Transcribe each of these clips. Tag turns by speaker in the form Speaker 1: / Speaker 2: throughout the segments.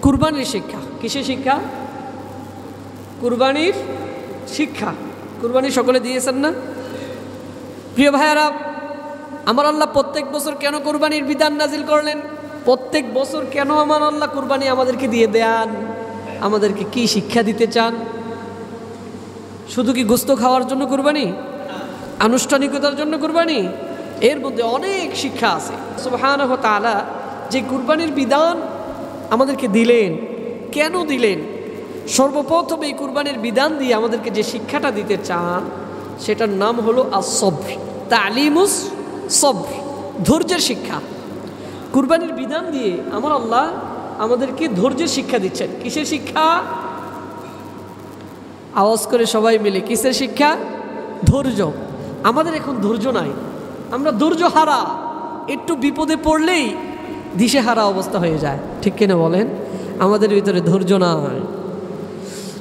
Speaker 1: কুরবানির শিক্ষা। কিসের শিক্ষা? কুরবানির শিক্ষা। কুরবানি সকলে দিয়েছেন না? প্রিয় ভাইয়ারা, আমার আল্লাহ প্রত্যেক বছর কেন কুরবানির বিধান নাজিল করলেন? প্রত্যেক বছর কেন আমার আল্লাহ কুরবানি আমাদেরকে দিয়ে দেন? আমাদেরকে কি শিক্ষা দিতে চান? শুধু কি গোস্ত খাওয়ার জন্য কুরবানি? আনুষ্ঠানিকতার জন্য কুরবানি? এর মধ্যে অনেক শিক্ষা আছে। সুবহানাহু ওয়া তাআলা যে কুরবানির বিধান আমাদেরকে দিলেন, কেন দিলেন? সর্বপ্রথম এই কুরবানির বিধান দিয়ে আমাদেরকে যে শিক্ষাটা দিতে চান সেটার নাম হলো আস-সবর, তালিমুস সবর, ধৈর্যের শিক্ষা। কুরবানির বিধান দিয়ে আমার আল্লাহ আমাদেরকে ধৈর্যের শিক্ষা দিচ্ছেন। কিসের শিক্ষা? আওয়াজ করে সবাই মিলে, কিসের শিক্ষা? ধৈর্য। আমাদের এখন ধৈর্য নাই, আমরা ধৈর্য হারা। একটু বিপদে পড়লেই দিশেহারা অবস্থা হয়ে যায়, ঠিক কিনা বলেন? আমাদের ভিতরে ধৈর্য নাই।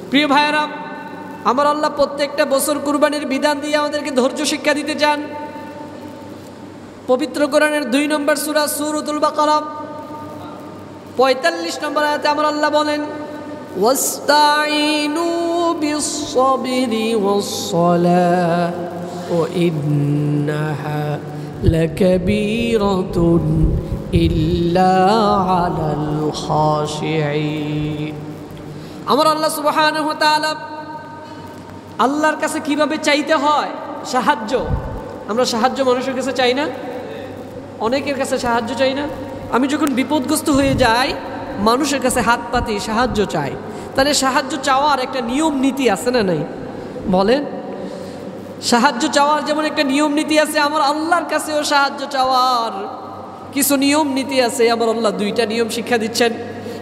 Speaker 1: প্রিয় ভাইয়েরা, আমার আল্লাহ প্রত্যেকটা বছর কুরবানির বিধান দিয়ে আমাদেরকে ধৈর্য শিক্ষা দিতে চান। পবিত্র কোরআনের 2 নম্বর সূরা সূরাতুল বাকারা 45 নম্বর আয়াতে আমার আল্লাহ বলেন, ওয়াস্তাঈনু বিস-সাবরি ওয়াস-সালাহ ওয়া ইন্নাহা লাকাবীরাতুন ইল্লা আলাল খাশিঈন। আমার আল্লাহ সুবহানাহু ওয়া তাআলা আল্লাহর কাছে কিভাবে চাইতে হয় সাহায্য। আমরা সাহায্য মানুষের কাছে চাই না? অনেকের কাছে সাহায্য চাই না? আমি যখন বিপদগ্রস্ত হয়ে যাই মানুষের কাছে হাত পাতি, সাহায্য চাই। তাহলে সাহায্য চাওয়ার একটা নিয়ম নীতি আছে না নাই? বলেন। সাহায্য চাওয়ার যেমন একটা নিয়ম নীতি আছে, আমার আল্লাহর কাছেও সাহায্য চাওয়ার কিছু নিয়ম নীতি আছে। আমার আল্লাহ 2টা নিয়ম শিক্ষা দিচ্ছেন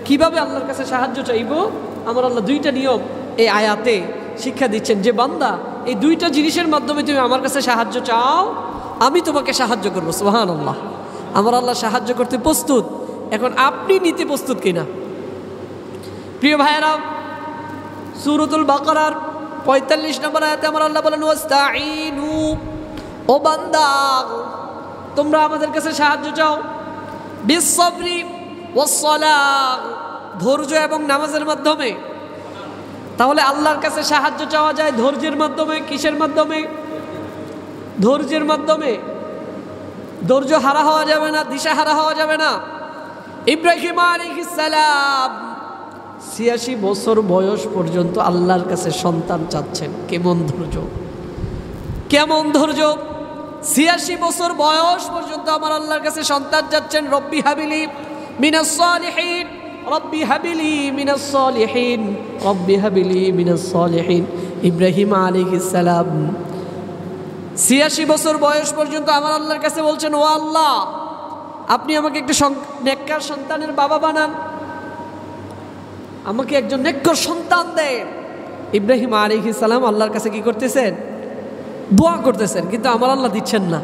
Speaker 1: কিভাবে আল্লাহর কাছে সাহায্য চাইব। আমার আল্লাহ 2টা নিয়ম এই আয়াতে শিক্ষা দিচ্ছেন যে বান্দা, এই 2টা জিনিসের মাধ্যমে তুমি আমার কাছে সাহায্য চাও, আমি তোমাকে সাহায্য করবো। সুবহানাল্লাহ। আমার আল্লাহ সাহায্য করতে প্রস্তুত। এখন আপনি নিতে প্রস্তুত কিনা? প্রিয় ভাইয়েরা, সূরাতুল বাকারার 45 নম্বর আয়াতে আমার আল্লাহ বলেন, ওয়াস্তাঈনু, ও বান্দা তোমরা আমাদের কাছে সাহায্য চাও, বিস-সাবরি ওয়াস-সালাহ, ধৈর্য এবং নামাজের মাধ্যমে। তাহলে আল্লাহর কাছে সাহায্য চাওয়া যায় ধৈর্যের মাধ্যমে। কিসের মাধ্যমে? ধৈর্যের মাধ্যমে। ধৈর্য হারা হওয়া যাবে না, দিশাহারা হওয়া যাবে না। ইব্রাহিম আলাইহিস সালাম 86 বছর বয়স পর্যন্ত আল্লাহর কাছে সন্তান চাচ্ছেন। কেমন ধৈর্য, কেমন ধৈর্য! 86 বছর বয়স পর্যন্ত আমার আল্লাহর কাছে সন্তান চাচ্ছেন। রব্বি হাবিলি মিনাস সালিহিন, রব্বি হাবিলি মিনাস সালিহিন, রব্বি হাবিলি মিনাস সালিহিন। ইব্রাহিম আলাইহিস সালাম 86 বছর বয়স পর্যন্ত আমার আল্লাহর কাছে বলছেন, ও আল্লাহ আপনি আমাকে একটা নেককার সন্তানের বাবা বানান, আমাকে একজন নেককার সন্তান দেন। ইব্রাহিম আলাইহিস সালাম আল্লাহর কাছে কি করতেছেন? দোয়া করতেছেন, কিন্তু আমার আল্লাহ দিচ্ছেন না।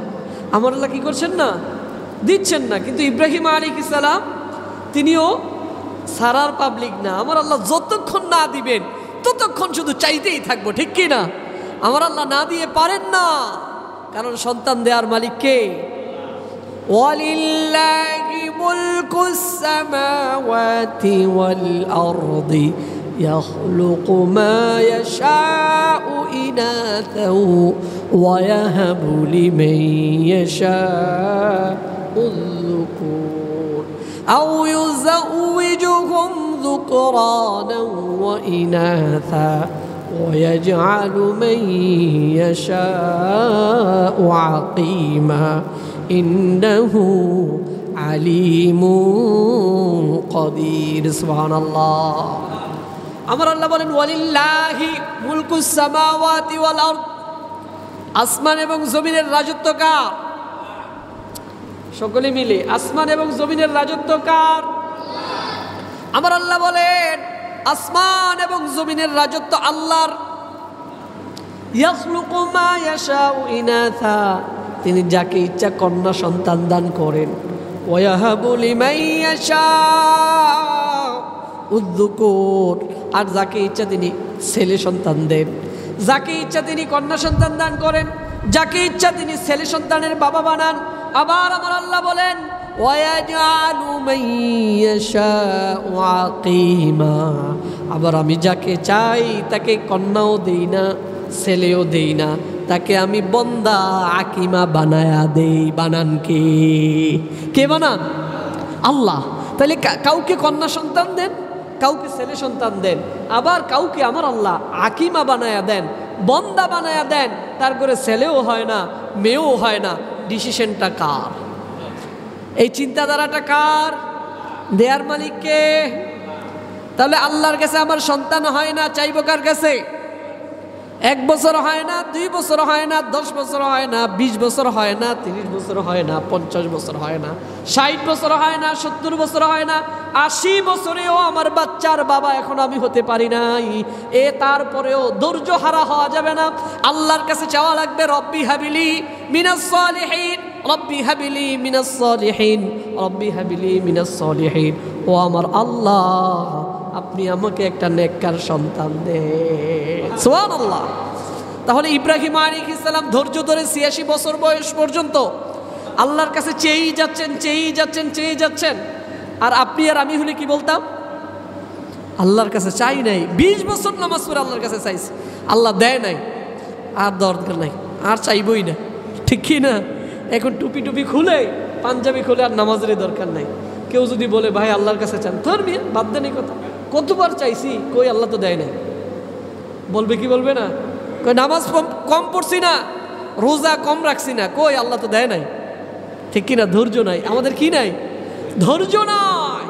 Speaker 1: আমার আল্লাহ কি করছেন না? দিচ্ছেন না। কিন্তু ইব্রাহিম আলাইহিস সালাম তিনিও সারার পাবলিক না। আমার আল্লাহ যতক্ষণ না দিবেন ততক্ষণ শুধু চাইতেই থাকবো, ঠিক কি না? আমার আল্লাহ না দিয়ে পারেন না, কারণ সন্তান দেওয়ার মালিক কে? ওয়ালিল্লাহি মুলকুস সামাওয়াতি ওয়াল আরদি ইয়াখলুকু মা ইয়াশাউ ইনাতাও ওয়া ইয়াহাবু লিমান ইয়াশাউ যুকুর আও ইউযাউযুহুম যুকরানাও ওয়া ইনাথা ويجعل من يشاء عقيما إنه عليم قدير سبحان الله আমার আল্লাহ বলেন ওয়ালিল্লাহি মুলকুস সামাওয়াতি ওয়াল আরদ, আসমান এবং জমিনের রাজত্ব কার? সকলে মিলে, আসমান এবং জমিনের রাজত্ব কার? আমার আল্লাহ বলেন আসমান এবং জমিনের রাজত্ব আল্লাহর। ইয়াখলুকু মা ইয়াশাউ ইনাথা, তিনি যাকে ইচ্ছা কন্যা সন্তান দান করেন। ওয়া ইয়াহাবু লিমান ইয়াশাউ যুকুর, আর যাকে ইচ্ছা তিনি ছেলে সন্তান দেন। যাকে ইচ্ছা তিনি কন্যা সন্তান দান করেন, যাকে ইচ্ছা তিনি ছেলে সন্তানের বাবা বানান। আবার আমার আল্লাহ বলেন ওয়ায়াজআলু মান ইয়াশাউ আকিমা, আবার আমি যাকে চাই তাকে কন্যাও দেই না, ছেলেও দেই না, তাকে আমি বন্দা আকিমা বানায়া দেই। বানান কে? কে বানান? আল্লাহ। তাহলে কাউকে কন্যা সন্তান দেন, কাউকে ছেলে সন্তান দেন, আবার কাউকে আমার আল্লাহ আকিমা বানায়া দেন, বন্দা বানায়া দেন। তার করে ছেলেও হয় না, মেয়েও হয় না। ডিসিশনটা কার? এই চিন্তাধারাটা কার? দেয়ার মালিককে। তাহলে আল্লাহর কাছে আমার সন্তান হয় না, চাইব কার কাছে? 1 বছর হয় না, 2 বছর হয় না, 10 বছর হয় না, 20 বছর হয় না, 30 বছর হয় না, 50 বছর হয় না, 60 বছর হয় না, 70 বছর হয় না, 80 বছরেও আমার বাচ্চার বাবা এখন আমি হতে পারি নাই। তারপরেও ধৈর্য হারা হওয়া যাবে না। আল্লাহর কাছে চাওয়া লাগবে, রব্বি হাবিলি মিনাস সালিহিন, রব্বি হাবিলি মিনাস সালিহিন, রব্বি হাবিলি মিনাস সালিহিন। ও আমার আল্লাহ, আপনি আমাকে একটা নেককার সন্তান দেন। সুবহানাল্লাহ। তাহলে ইব্রাহিম আলাইহিস সালাম ধৈর্য ধরে 86 বছর বয়স পর্যন্ত আল্লাহর কাছে চেয়েই যাচ্ছেন, চেয়েই যাচ্ছেন, চেয়েই যাচ্ছেন। আর আপনি আর আমি হলে কি বলতাম? আল্লাহর কাছে চাই নাই, 20 বছর নামাজ পড়ে আল্লাহর কাছে চাইছি, আল্লাহ দেয় নাই, আর দরকার নাই, আর চাইবই না। ঠিক কি না? এখন টুপি টুপি খুলে, পাঞ্জাবি খুলে আর নামাজের দরকার নাই। কেউ যদি বলে ভাই আল্লাহর কাছে চান, তোর মেয়ে বাদ দেন এই কথা, কতবার চাইছি, কই আল্লাহ তো দেয় নাই। বলবে কি বলবে না? কই নামাজ কম পড়ছি না, রোজা কম রাখছি না, কই আল্লাহ তো দেয় নাই। ঠিক কিনা? ধৈর্য নাই আমাদের। কি নাই? ধৈর্য নাই।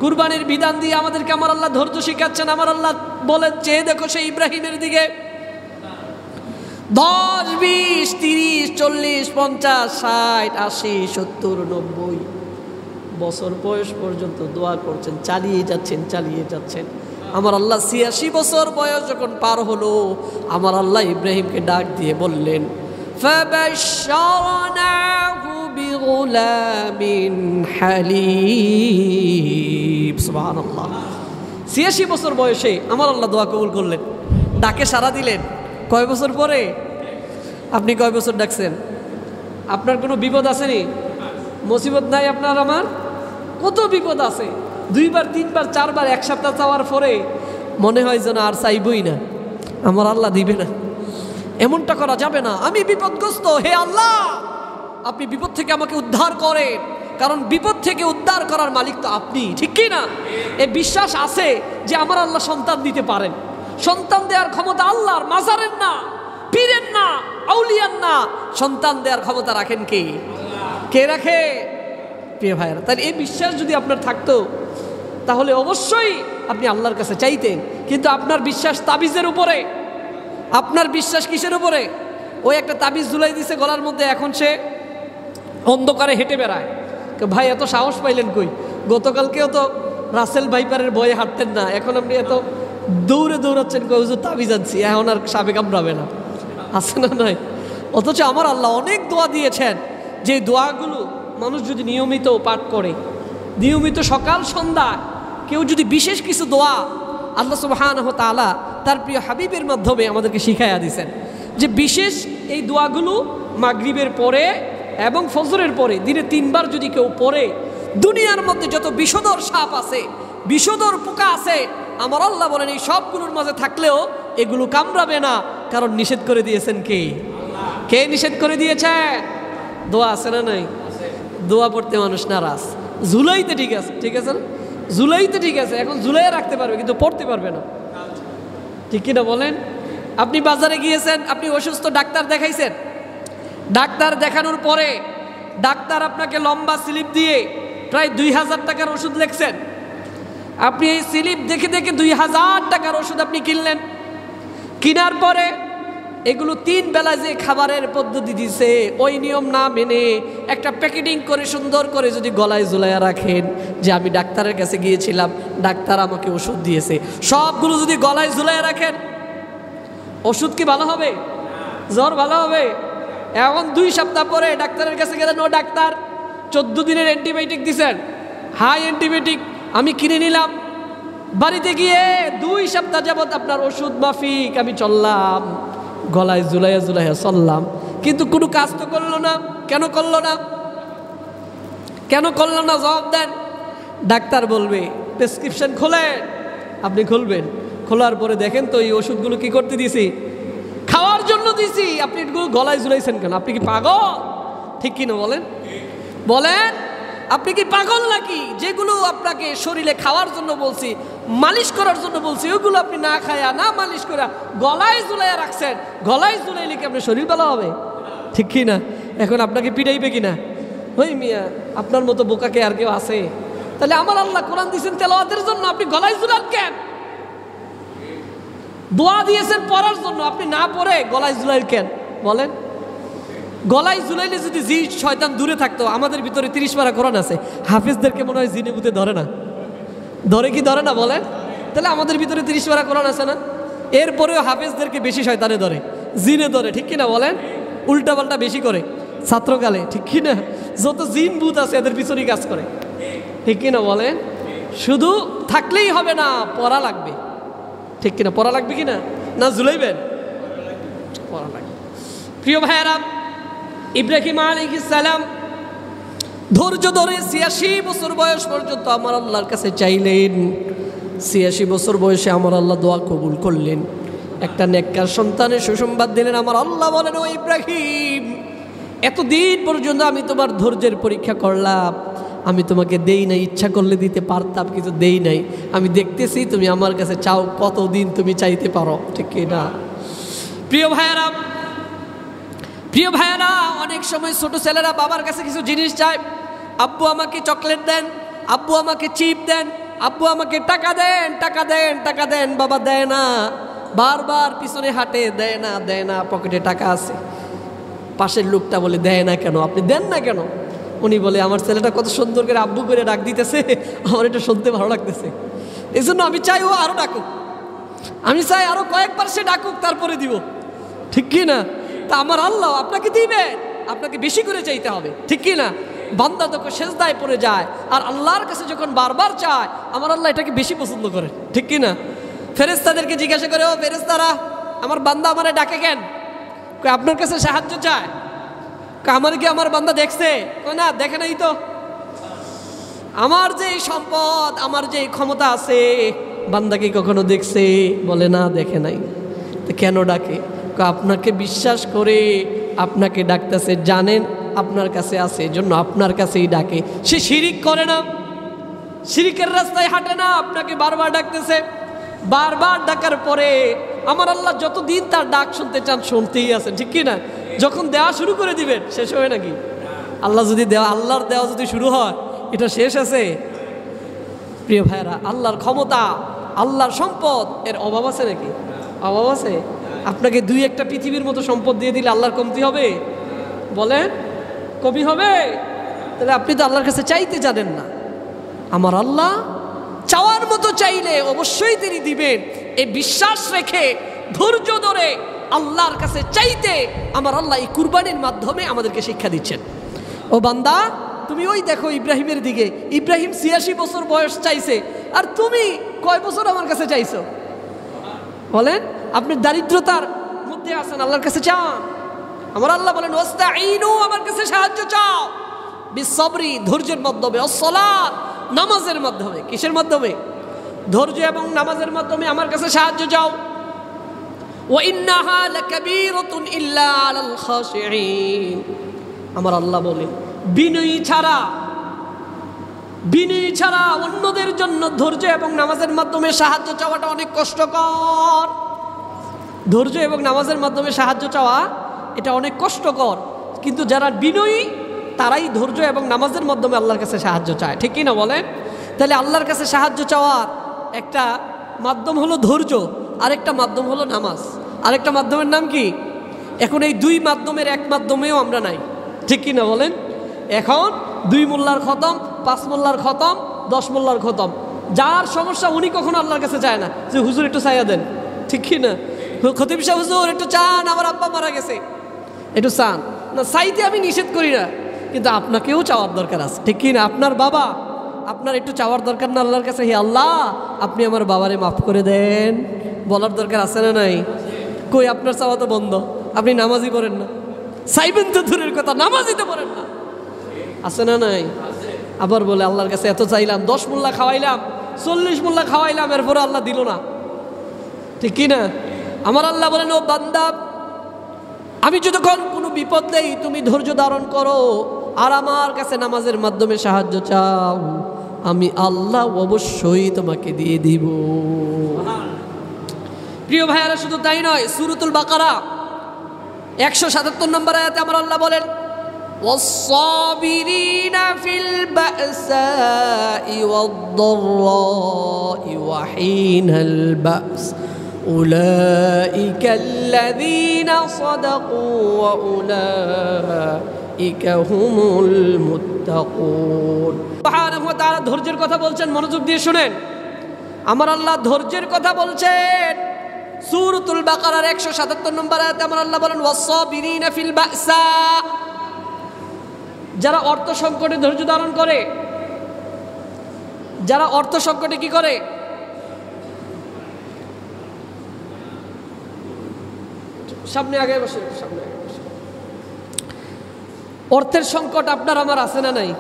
Speaker 1: কুরবানির বিধান দিয়ে আমাদেরকে আমার আল্লাহ ধৈর্য শিখাচ্ছেন। আমার আল্লাহ বলেন, চেয়ে দেখো সেই ইব্রাহিমের দিকে। 10, 20, 30, 40, 50, 60, 80, 70, 90 বছর বয়স পর্যন্ত দোয়া করছেন, চালিয়ে যাচ্ছেন, চালিয়ে যাচ্ছেন। আমার আল্লাহ 86 বছর বয়স যখন পার হলো, আমার আল্লাহ ইব্রাহিমকে ডাক দিয়ে বললেন, ফাবাশশারনাহু বিগুলামিন হালিম। সুবহানাল্লাহ। 86 বছর বয়সে আমার আল্লাহ দোয়া কবুল করলেন, ডাকে সাড়া দিলেন। কয় বছর পরে? আপনি কয় বছর ডাকছেন? আপনার কোনো বিপদ আসেনি? মুসিবত নাই আপনার আমার? কত বিপদ আছে। 2 বার 3 বার 4 বার 1 সপ্তাহ চাওয়ার পরে মনে হয় যেন আর চাইবই না, আমার আল্লাহ দিবে না। এমনটা করা যাবে না। আমি বিপদগ্রস্ত, হে আল্লাহ আপনি বিপদ থেকে আমাকে উদ্ধার করেন, কারণ বিপদ থেকে উদ্ধার করার মালিক তো আপনি। ঠিক কি না? এই বিশ্বাস আছে যে আমার আল্লাহ সন্তান দিতে পারেন। সন্তান দেওয়ার ক্ষমতা আল্লাহর, মাজারের না, পীরের না, আউলিয়ার না। সন্তান দেওয়ার ক্ষমতা রাখেন কে? কে রাখে? প্রিয় ভাইয়েরা, তাহলে এই বিশ্বাস যদি আপনার থাকতো তাহলে অবশ্যই আপনি আল্লাহর কাছে চাইতেন। কিন্তু আপনার বিশ্বাস তাবিজের উপরে। আপনার বিশ্বাস কিসের উপরে? ওই একটা তাবিজ ঝুলাই দিছে গলার মধ্যে, এখন সে অন্ধকারে হেঁটে বেড়ায়। ভাই এত সাহস পাইলেন কই? গতকালকেও তো রাসেল ভাইপারের ভয়ে হাঁটতেন না, এখন আপনি এত দৌড়ে দৌড়াচ্ছেন কই হুজুর তাবিজ আনছি, এখন আর সাবে কামড়াবে না। আছে না নাই? অথচ আমার আল্লাহ অনেক দোয়া দিয়েছেন, যে দোয়াগুলো মানুষ যদি নিয়মিত পাঠ করে, নিয়মিত সকাল সন্ধ্যা কেউ যদি বিশেষ কিছু দোয়া আল্লাহ সুবহানাহু ওয়া তাআলা তার প্রিয় হাবিবের মাধ্যমে আমাদেরকে শিখাইয়া দিয়েছেন, যে বিশেষ এই দোয়াগুলো মাগরিবের পরে এবং ফজরের পরে দিনে 3 বার যদি কেউ পড়ে, দুনিয়ার মধ্যে যত বিষধর সাপ আছে, বিষধর পোকা আছে, আমার আল্লাহ বলেন এই সবগুলোর মাঝে থাকলেও এগুলো কামড়াবে না। কারণ নিষেধ করে দিয়েছেন কে? কে নিষেধ করে দিয়েছেন? দোয়া আছে না নাই? দোয়া পড়তে মানুষ নারাজ। ঝুলাইতে ঠিক আছে, ঠিক আছে না? ঝুলাইতে ঠিক আছে, এখন ঝুলাইয়া রাখতে পারবে কিন্তু পড়তে পারবে না। ঠিক কিনা বলেন? আপনি বাজারে গিয়েছেন, আপনি অসুস্থ, ডাক্তার দেখাইছেন, ডাক্তার দেখানোর পরে ডাক্তার আপনাকে লম্বা স্লিপ দিয়ে প্রায় 2000 টাকার ওষুধ লিখছেন। আপনি এই স্লিপ দেখে দেখে 2000 টাকার ওষুধ আপনি কিনলেন। কেনার পরে এগুলো 3 বেলা যে খাবারের পদ্ধতি দিছে ওই নিয়ম না মেনে একটা প্যাকেটিং করে সুন্দর করে যদি গলায় ঝুলাইয়া রাখেন, যে আমি ডাক্তারের কাছে গিয়েছিলাম, ডাক্তার আমাকে ওষুধ দিয়েছে, সবগুলো যদি গলায় ঝুলাইয়া রাখেন, ওষুধ কি ভালো হবে? জ্বর ভালো হবে? এখন 2 সপ্তাহ পরে ডাক্তারের কাছে গেলেন, ও ডাক্তার 14 দিনের অ্যান্টিবায়োটিক দিছেন, হাই অ্যান্টিবায়োটিক আমি কিনে নিলাম, বাড়িতে গিয়ে 2 সপ্তাহ যাবৎ আপনার ওষুধ মাফিক আমি চললাম, গলায় ঝুলাইয়া ঝুলাইয়া চললাম, কিন্তু কোনো কাজ তো করলো না। কেন করলো না? কেন করলেন না জবাব দেন। ডাক্তার বলবে প্রেসক্রিপশন খোলেন, আপনি খুলবেন, খোলার পরে দেখেন তো এই ওষুধগুলো কি করতে দিয়েছি, খাওয়ার জন্য দিয়েছি, আপনি এগুলো গলায় ঝুলাইছেন কেন? আপনি কি পাগল? ঠিক কিনা বলেন? বলেন আপনি কি পাগল নাকি? যেগুলো আপনাকে শরীরে খাওয়ার জন্য বলছি, মালিশ করার জন্য বলছি, ওইগুলো আপনি না খায়া না মালিশ করা গলায় ঝুলাইয়া রাখছেন। গলায় ঝুলাইলে কি আপনার শরীর ভালো হবে? ঠিক কিনা? এখন আপনাকে পিটাইবে কিনা? ওই মিয়া, আপনার মতো বোকাকে আর কেউ আছে? তাহলে আমার আল্লাহ কোরআন দিয়েছেন তেলাওয়াতের জন্য, আপনি গলায় ঝুলান কেন? দোয়া দিয়েছেন পড়ার জন্য, আপনি না পড়ে গলায় ঝুলাই কেন? বলেন। গলায় ঝুলাইলে যদি জি শয়তান দূরে থাকতো, আমাদের ভিতরে 30 পারা কোরআন আছে, হাফেজদেরকে মনে হয় জিনে বুতে ধরে না? ধরে কি ধরে না বলেন? তাহলে আমাদের ভিতরে 30 পারা কোরআন আছে না? এরপরেও হাফেজদেরকে বেশি শয়তানে ধরে, জিনে ধরে। ঠিক কিনা বলেন? উল্টা পাল্টা বেশি করে ছাত্রকালে। ঠিক কিনা? যত জিন ভূত আছে এদের পিছনেই কাজ করে। ঠিক কিনা বলেন? শুধু থাকলেই হবে না, পড়া লাগবে। ঠিক কিনা? পড়া লাগবে কিনা? না ঝুলাইবেন? পড়া লাগবে। প্রিয় ভাইয়েরা, ইব্রাহিম আলাইহিস সালাম ধৈর্য ধরে 86 বছর বয়স পর্যন্ত আমার আল্লাহর কাছে চাইলেন। 86 বছর বয়সে আমার আল্লাহ দোয়া কবুল করলেন, একটা নেককার সন্তানের সুসংবাদ দিলেন। আমার আল্লাহ বলেন, ও ইব্রাহিম, এতদিন পর্যন্ত আমি তোমার ধৈর্যের পরীক্ষা করলাম, আমি তোমাকে দেই নাই, ইচ্ছা করলে দিতে পারতাম কিন্তু দেই নাই। আমি দেখতেছি তুমি আমার কাছে চাও, কতদিন তুমি চাইতে পারো। ঠিক কিনা? প্রিয় ভাইয়েরা, প্রিয় ভাইয়েরা, অনেক সময় ছোট ছেলেরা বাবার কাছে কিছু জিনিস চায়, আব্বু আমাকে চকলেট দেন, আব্বু আমাকে চিপ দেন, আব্বু আমাকে টাকা দেন, টাকা দেন, টাকা দেন। বাবা দেয় না, বারবার পিছনে হাঁটে, দেয় না, দেয় না। পকেটে টাকা আছে, পাশের লোকটা বলে দেয় না কেন, আপনি দেন না কেন? উনি বলে আমার ছেলেটা কত সুন্দর করে আব্বু করে ডাক দিতেছে, আমার এটা শুনতে ভালো লাগতেছে, এই জন্য আমি চাই ও আরো ডাকুক, আমি চাই আরো কয়েকবার সে ডাকুক, তারপরে দিব। ঠিক কি না? তা আমার আল্লাহ আপনাকে দিবে, আপনাকে বেশি করে চাইতে হবে। ঠিক কি না? বান্দা যখন সেজদায় পড়ে যায় আর আল্লাহর কাছে যখন বারবার চায়, আমার আল্লাহ এটাকে বেশি পছন্দ করে। ঠিক কি না? ফেরেশতাদেরকে জিজ্ঞাসা করে, ও ফেরেশতারা, আমার বান্দা আমারে ডাকে কেন? আপনার কাছে সাহায্য চায়। আমার কি আমার বান্দা দেখছে? না, দেখে নাই তো। আমার যে সম্পদ, আমার যে ক্ষমতা আছে, বান্দা কি কখনো দেখছে? বলে না, দেখে নাই। তো কেন ডাকে? আপনাকে বিশ্বাস করে আপনাকে ডাকতেছে, জানেন আপনার কাছে আছে, এজন্য আপনার কাছেই ডাকে। সে শিরিক করে না, শিরিকের রাস্তায় হাঁটে না, আপনাকে বারবার ডাকতেছে। বারবার ডাকার পরে আমার আল্লাহ যতদিন তার ডাক শুনতে চান শুনতেই আছেন। ঠিক কি না? যখন দেওয়া শুরু করে দিবেন শেষ হবে নাকি? আল্লাহ যদি দেওয়া, আল্লাহর দেওয়া যদি শুরু হয়, এটা শেষ আছে? প্রিয় ভাইরা, আল্লাহর ক্ষমতা, আল্লাহর সম্পদ, এর অভাব আছে নাকি? অভাব আছে? আপনাকে 2-1টা পৃথিবীর মতো সম্পদ দিয়ে দিলে আল্লাহর কমতি হবে? বলেন, কমই হবে? তাহলে আপনি তো আল্লাহর কাছে চাইতে জানেন না। আমার আল্লাহ চাওয়ার মতো চাইলে অবশ্যই তিনি দিবেন, এই বিশ্বাস রেখে ধৈর্য ধরে আল্লাহর কাছে চাইতে আমার আল্লাহ এই কুরবানির মাধ্যমে আমাদেরকে শিক্ষা দিচ্ছেন। ও বান্দা, তুমি ওই দেখো ইব্রাহিমের দিকে, ইব্রাহিম 86 বছর বয়স চাইছে, আর তুমি কয় বছর আমার কাছে চাইছো? বলেন, আপনি দারিদ্রতার মধ্যে আছেন, আল্লাহর কাছে চান। আমার আল্লাহ বলেন, ওয়াস্তাঈনু, আমার কাছে সাহায্য চাও, বিসসবরি, ধৈর্যের মাধ্যমে, ওয়াসসালাত, নামাজের মাধ্যমে। কিসের মাধ্যমে? ধৈর্য এবং নামাজের মাধ্যমে আমার কাছে সাহায্য চাও। ওয়া ইন্নাহা লাকাবীরাতুন ইল্লা আলাল খাশিঈন, আমার আল্লাহ বলেন, বিনয়ী ছাড়া অন্যদের জন্য ধৈর্য এবং নামাজের মাধ্যমে সাহায্য চাওয়াটা অনেক কষ্টকর। ধৈর্য এবং নামাজের মাধ্যমে সাহায্য চাওয়া এটা অনেক কষ্টকর, কিন্তু যারা বিনয়ী তারাই ধৈর্য এবং নামাজের মাধ্যমে আল্লাহর কাছে সাহায্য চায়। ঠিক কি না বলেন? তাহলে আল্লাহর কাছে সাহায্য চাওয়ার একটা মাধ্যম হলো ধৈর্য, আরেকটা মাধ্যম হলো নামাজ। আরেকটা মাধ্যমের নাম কি? এখন এই 2 মাধ্যমের এক মাধ্যমেও আমরা নাই। ঠিক কি না বলেন? এখন 2 মোল্লার খতম, 5 মোল্লার খতম, 10 মোল্লার খতম। যার সমস্যা উনি কখনো আল্লাহর কাছে চায় না যে হুজুর একটু চাইয়া দেন। ঠিক কি না? খতিব সাহেব, হুজুর একটু চান, আমার আব্বা মারা গেছে, একটু চান না। চাইতে আমি নিষেধ করি না, কিন্তু আপনাকেও চাওয়ার দরকার আছে। ঠিক কি না? আপনার বাবা, আপনার একটু চাওয়ার দরকার না আল্লাহর কাছে? হে আল্লাহ, আপনি আমার বাবারে মাফ করে দেন, বলার দরকার আছে না নাই? কই, আপনার চাওয়া তো বন্ধ, আপনি নামাজই পড়েন না। চাইবেন তো দূরের কথা, নামাজই তো পড়েন না। আছে না নাই? আবার বলে আল্লাহর কাছে এত চাইলাম, 10 মোল্লা খাওয়াইলাম, 40 মোল্লা খাওয়াইলাম, এরপরে আল্লাহ দিল না। ঠিক কি না? আমার আল্লাহ বলেন, ও বান্দা, আমি যতক্ষণ কোনো বিপদ দেই তুমি ধৈর্য ধারণ করো আর আমার কাছে নামাজের মাধ্যমে সাহায্য চাও, আমি আল্লাহ অবশ্যই তোমাকে দিয়ে দিব। প্রিয় ভাইয়ারা, শুধু তাই নয়, সূরাতুল বাকারা 177 নম্বর আয়াতে আমার আল্লাহ বলেন, والصابرين في البأساء والضراء وحين البأس أولئك الذين صدقوا وأولئك هم المتقون। সুবহানাহু ওয়া তাআলা ধৈর্যের কথা বলছেন, মনোযোগ দিয়ে শুনেন। আমার আল্লাহ ধৈর্যের কথা বলছেন সূরাতুল বাকারার 177 নম্বর আয়াতে আমার আল্লাহ বলেন, ওয়াস-সাবিরিনা ফিল বা'সা, যারা অর্থ সংকটে ধৈর্য ধারণ করে, যারা অর্থ সংকটে কি করে, সামনে আগে বসে, সামনে আগে বসে। অর্থের সংকট আপনার আমার আছে না নাই?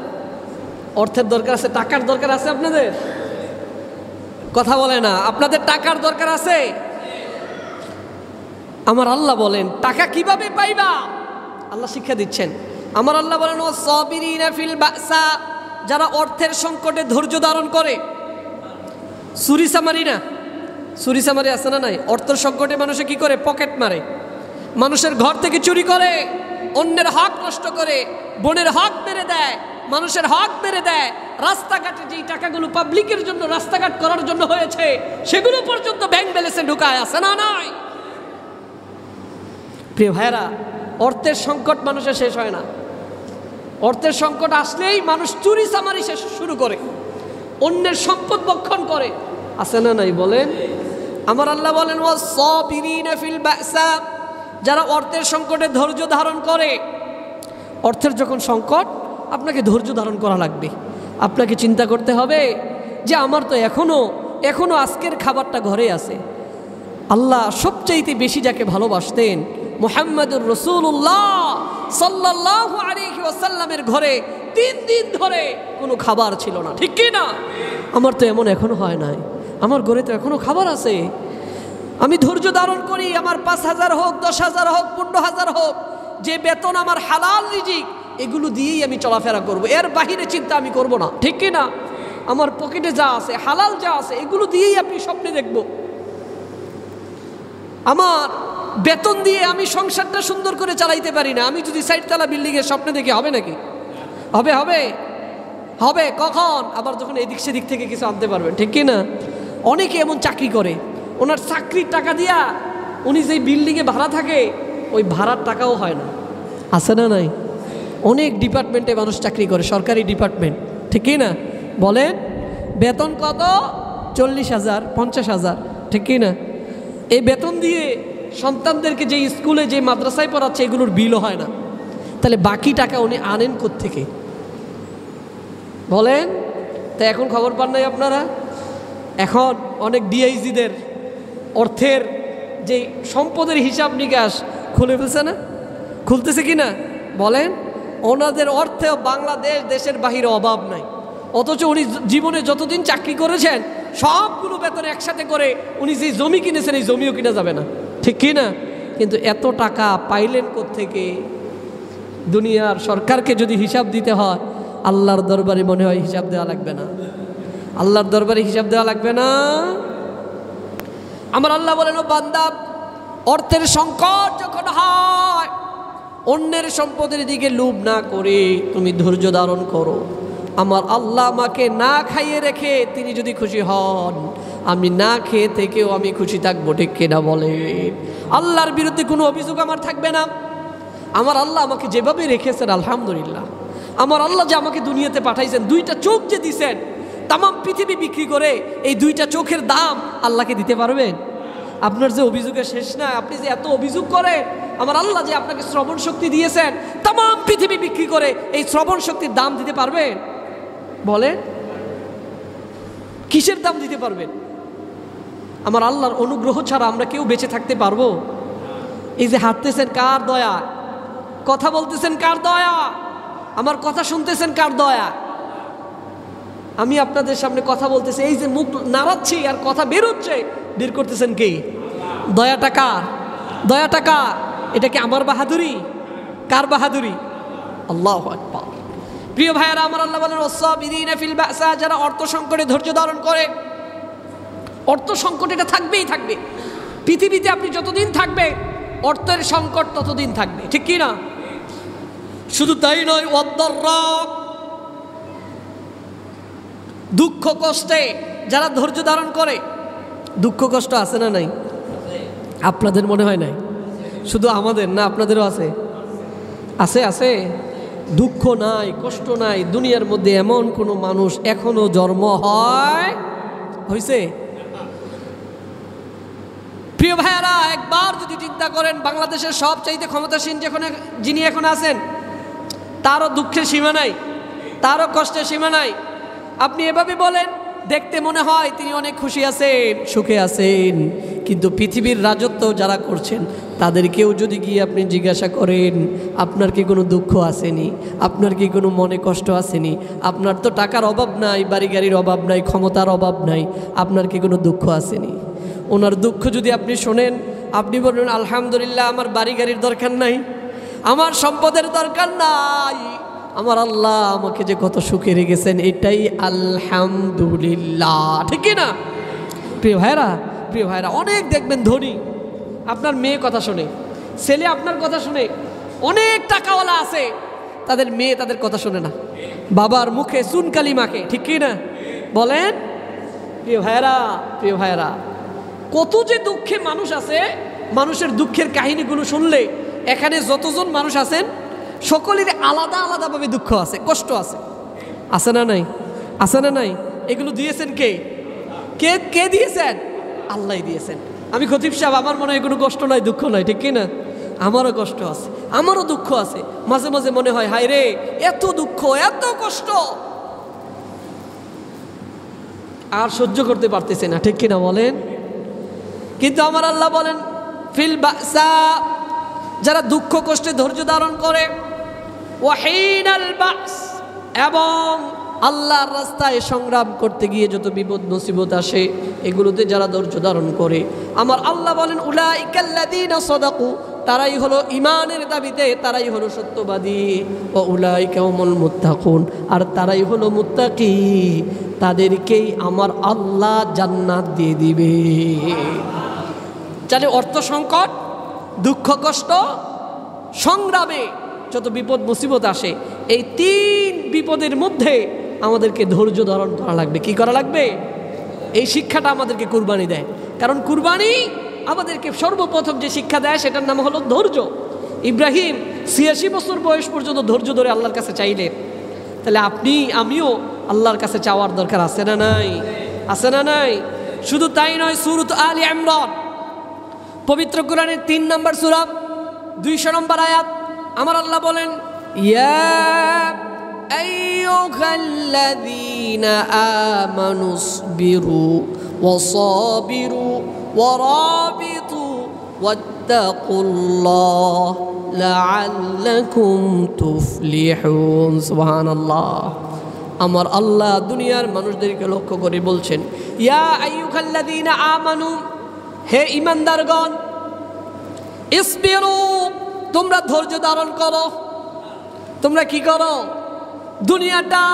Speaker 1: অর্থের দরকার আছে, টাকার দরকার আছে আপনাদের? কথা বলে না। আপনাদের টাকার দরকার আছে? আমার আল্লাহ বলেন টাকা কিভাবে পাইবা, আল্লাহ শিক্ষা দিচ্ছেন। আমার আল্লাহ বলেন, ওয়াস-সাবিরিনা ফিল বা'সা, যারা অর্থের সংকটে ধৈর্য ধারণ করে। চুরি-চামারি না, চুরি-চামারি আছে না নাই? অর্থের সংকটে মানুষে কি করে? পকেট মারে, মানুষের ঘর থেকে চুরি করে, অন্যের হক নষ্ট করে, বোনের হক মেরে দেয়, মানুষের হক মেরে দেয়। রাস্তাঘাটে যেই টাকাগুলো পাবলিকের জন্য, রাস্তাঘাট করার জন্য হয়েছে, সেগুলো পর্যন্ত ব্যাংক ব্যালেন্সে ঢুকায়, আছে না নাই? প্রিয় ভাইরা, অর্থের সংকট মানুষের শেষ হয় না। অর্থের সংকট আসলেই মানুষ চুরি চামারি শুরু করে, অন্যের সম্পদ ভক্ষণ করে, আছে না নাই বলেন? আমার আল্লাহ বলেন, ওয়াস-সাবিরিনা ফিল বা'সা, যারা অর্থের সংকটে ধৈর্য ধারণ করে। অর্থের যখন সংকট, আপনাকে ধৈর্য ধারণ করা লাগবে। আপনাকে চিন্তা করতে হবে যে আমার তো এখনো আজকের খাবারটা ঘরে আছে। আল্লাহ সবচাইতে বেশি যাকে ভালোবাসতেন, মুহাম্মদুর রাসূলুল্লাহ সাল্লাল্লাহু আলাইহি ওয়াসাল্লামের ঘরে 3 দিন ধরে কোনো খাবার ছিল না। ঠিক কি না? আমার তো এমন এখনো হয় নাই, আমার ঘরে তো এখনো খাবার আছে। আমি ধৈর্য ধারণ করি, আমার 5,000 হোক, 10,000 হোক, 15,000 হোক, যে বেতন আমার হালাল রিজিক, এগুলো দিয়েই আমি চলাফেরা করব, এর বাহিরে চিন্তা আমি করব না। ঠিক কি না? আমার পকেটে যা আছে, হালাল যা আছে, এগুলো দিয়েই আপনি স্বপ্নে দেখব। আমার বেতন দিয়ে আমি সংসারটা সুন্দর করে চালাইতে পারি না। আমি যদি 4 তলা বিল্ডিংয়ের স্বপ্নে দেখি, হবে নাকি? হবে হবে হবে কখন? আবার যখন এদিক সেদিক থেকে কিছু আনতে পারবেন। ঠিক কি না? অনেকে এমন চাকরি করে, ওনার চাকরির টাকা দিয়া উনি যেই বিল্ডিংয়ে ভাড়া থাকে, ওই ভাড়ার টাকাও হয় না, আছে না নাই? অনেক ডিপার্টমেন্টে মানুষ চাকরি করে, সরকারি ডিপার্টমেন্ট। ঠিক কি না? বলেন, বেতন কত? 40,000, 50,000। ঠিক কি না? এই বেতন দিয়ে সন্তানদেরকে যে স্কুলে, যে মাদ্রাসায় পড়াচ্ছে, এগুলোর বিলও হয় না। তাহলে বাকি টাকা উনি আনেন কোত্থেকে বলেন? তা এখন খবর পান নাই আপনারা? এখন অনেক ডিআইজিদের অর্থের যে সম্পদের হিসাব নিকাশ খুলে ফেলছে না? খুলতেছে কি না বলেন? ওনাদের অর্থেও বাংলাদেশ দেশের বাহিরে অভাব নাই, অথচ উনি জীবনে যতদিন চাকরি করেছেন সবগুলো বেতন একসাথে করে উনি যে জমি কিনেছেন, এই জমিও কিনা যাবে না। ঠিক কি না? কিন্তু এত টাকা পাইলেন কোত্থেকে? দুনিয়ার সরকারকে যদি হিসাব দিতে হয়, আল্লাহর দরবারে মনে হয় হিসাব দেওয়া লাগবে না। আল্লাহর দরবারে হিসাব দেওয়া লাগবে না। আমার আল্লাহ বলেন, ও বান্দা, অর্থের সংকট যখন হয়, অন্যের সম্পদের দিকে লোভ না করে তুমি ধৈর্য ধারণ করো। আমার আল্লাহ আমাকে না খাইয়ে রেখে তিনি যদি খুশি হন, আমি না খেয়ে থেকেও আমি খুশি থাকবো। ঠিক কিনা বলেন? আল্লাহর বিরুদ্ধে কোনো অভিযোগ আমার থাকবে না। আমার আল্লাহ আমাকে যেভাবে রেখেছেন, আলহামদুলিল্লাহ। আমার আল্লাহ যে আমাকে দুনিয়াতে পাঠাইছেন, 2টা চোখ যে দিছেন, তাম পৃথিবী বিক্রি করে এই 2টা চোখের দাম আল্লাহকে দিতে পারবেন? আপনার যে অভিযোগের শেষ না, আপনি যে এত অভিযোগ করেন, আমার আল্লাহ যে আপনাকে শ্রবণ শক্তি দিয়েছেন, তাম পৃথিবী বিক্রি করে এই শ্রবণ শক্তির দাম দিতে পারবেন? বলেন, কিসের দাম দিতে পারবেন? আমার আল্লাহর অনুগ্রহ ছাড়া আমরা কেউ বেঁচে থাকতে পারবো? এই যে হাঁটতেছেন, কার দয়া? কথা বলতেছেন, কার দয়া? আমার কথা শুনতেছেন, কার দয়া? আমি আপনাদের সামনে কথা বলতেছি, এই যে মুখ নাড়াচ্ছি আর কথা বের হচ্ছে, বের করতেছেন কে? দয়াটা কার? দয়াটা কার? এটা কি আমার বাহাদুরি? কার বাহাদুরি? আল্লাহু আকবার। প্রিয় ভাইয়েরা আমার, আল্লাহ বলেন ওয়াসাবিরিনা ফিল বাসা, যারা অর্থ সংকটে ধৈর্য ধারণ করে। অর্থ সংকট এটা থাকবেই থাকবে পৃথিবীতে, আপনি যতদিন থাকবে অর্থের সংকট ততদিন থাকবে, ঠিক কি না? শুধু তাই নয়, ওয়াদ-দাররা, দুঃখ কষ্টে যারা ধৈর্য ধারণ করে। দুঃখ কষ্ট আছে না নাই? আপনাদের মনে হয় নাই? শুধু আমাদের না, আপনাদেরও আছে? আছে, আছে। দুঃখ নাই, কষ্ট নাই, দুনিয়ার মধ্যে এমন কোনো মানুষ এখনো জন্ম হয়েছে? প্রিয় ভাইয়ারা, একবার যদি চিন্তা করেন, বাংলাদেশের সবচাইতে ক্ষমতাসীন যিনি এখন আছেন, তারও দুঃখের সীমা নাই, তারও কষ্টের সীমা নাই। আপনি এভাবে বলেন, দেখতে মনে হয় তিনি অনেক খুশি আছেন, সুখে আছেন, কিন্তু পৃথিবীর রাজত্ব যারা করছেন তাদেরকেও যদি গিয়ে আপনি জিজ্ঞাসা করেন, আপনার কি কোনো দুঃখ আসেনি? আপনার কি কোনো মনে কষ্ট আসেনি? আপনার তো টাকার অভাব নাই, বাড়ি গাড়ির অভাব নাই, ক্ষমতার অভাব নাই, আপনার কি কোনো দুঃখ আসেনি? ওনার দুঃখ যদি আপনি শোনেন, আপনি বলবেন আলহামদুলিল্লাহ, আমার বাড়ি গাড়ির দরকার নাই, আমার সম্পদের দরকার নাই, আমার আল্লাহ আমাকে যে কত সুখে রেখেছেন, এটাই আলহামদুলিল্লাহ, ঠিক না? প্রিয় ভাইরা, অনেক দেখবেন ধনী আপনার মেয়ে কথা শোনে, ছেলে আপনার কথা শুনে, অনেক টাকাওয়ালা আছে, তাদের মেয়ে তাদের কথা শোনে না, বাবার মুখে চুনকালি মাখে, ঠিক কি না? বলেন প্রিয় ভাইরা, কত যে দুঃখে মানুষ আছে। মানুষের দুঃখের কাহিনীগুলো শুনলে, এখানে যতজন মানুষ আছেন সকলেরই আলাদা আলাদাভাবে দুঃখ আছে, কষ্ট আছে, আছে না নাই? আছে না নাই? এগুলো দিয়েছেন কে? কে দিয়েছেন? আল্লাহ দিয়েছেন। আমি খতিব সাহেব, আমার মনে হয় কোনো কষ্ট নাই, দুঃখ নাই, ঠিক কি না? আমারও কষ্ট আছে, আমারও দুঃখ আছে। মাঝে মাঝে মনে হয়, হায় রে, এত দুঃখ, এত কষ্ট, আর সহ্য করতে পারতেছে না, ঠিক কিনা বলেন? কিন্তু আমার আল্লাহ বলেন ফিল বাসা, যারা দুঃখ কষ্টে ধৈর্য ধারণ করে, ওয়াহিনাল বাস, এবং আল্লাহর রাস্তায় সংগ্রাম করতে গিয়ে যত বিপদ মুসিবত আসে, এগুলোতে যারা ধৈর্য ধারণ করে, আমার আল্লাহ বলেন উলাইকাল্লাযীনা সাদাকু, তারাই হলো ঈমানের দাবিতে, তারাই হলো সত্যবাদী, ওয়া উলাইকা হুমুল মুত্তাকুন, আর তারাই হলো মুত্তাকি, তাদেরকেই আমার আল্লাহ জান্নাত দিয়ে দিবে। তাহলে অর্থ সংকট, দুঃখ কষ্ট, সংগ্রামে যত বিপদ মুসিবত আসে, এই তিন বিপদের মধ্যে আমাদেরকে ধৈর্য ধারণ করা লাগবে। কি করা লাগবে? এই শিক্ষাটা আমাদেরকে কুরবানি দেয়, কারণ কুরবানি আমাদেরকে সর্বপ্রথম যে শিক্ষা দেয় সেটার নাম হলো ধৈর্য। ইব্রাহিম ৮৬ বছর বয়স পর্যন্ত ধৈর্য ধরে আল্লাহর কাছে চাইলেন। তাহলে আপনি আমিও আল্লাহর কাছে চাওয়ার দরকার আছে না নাই? আছে না নাই? শুধু তাই নয়, সূরা আলে ইমরান, পবিত্র কোরআনের ৩ নম্বর সূরা ২০০ নম্বর আয়াত, আমার আল্লাহ বলেন ইয়া আইয়ুহাল্লাযীনা আমানুসবিরু ওয়াসাবিরু ওয়ারাবিতু ওয়াত্তাকুল্লাহ লাআল্লাকুম তুফলিহুন। সুবহানাল্লাহ। আমার আল্লাহ দুনিয়ার মানুষদেরকে লক্ষ্য করে বলছেন, ইয়া আইয়ুহাল্লাযীনা আমানু, হে ঈমানদারগণ, ইসবিরু, তোমরা ধৈর্য ধারণ করো। তোমরা কি করো? দুনিয়াটা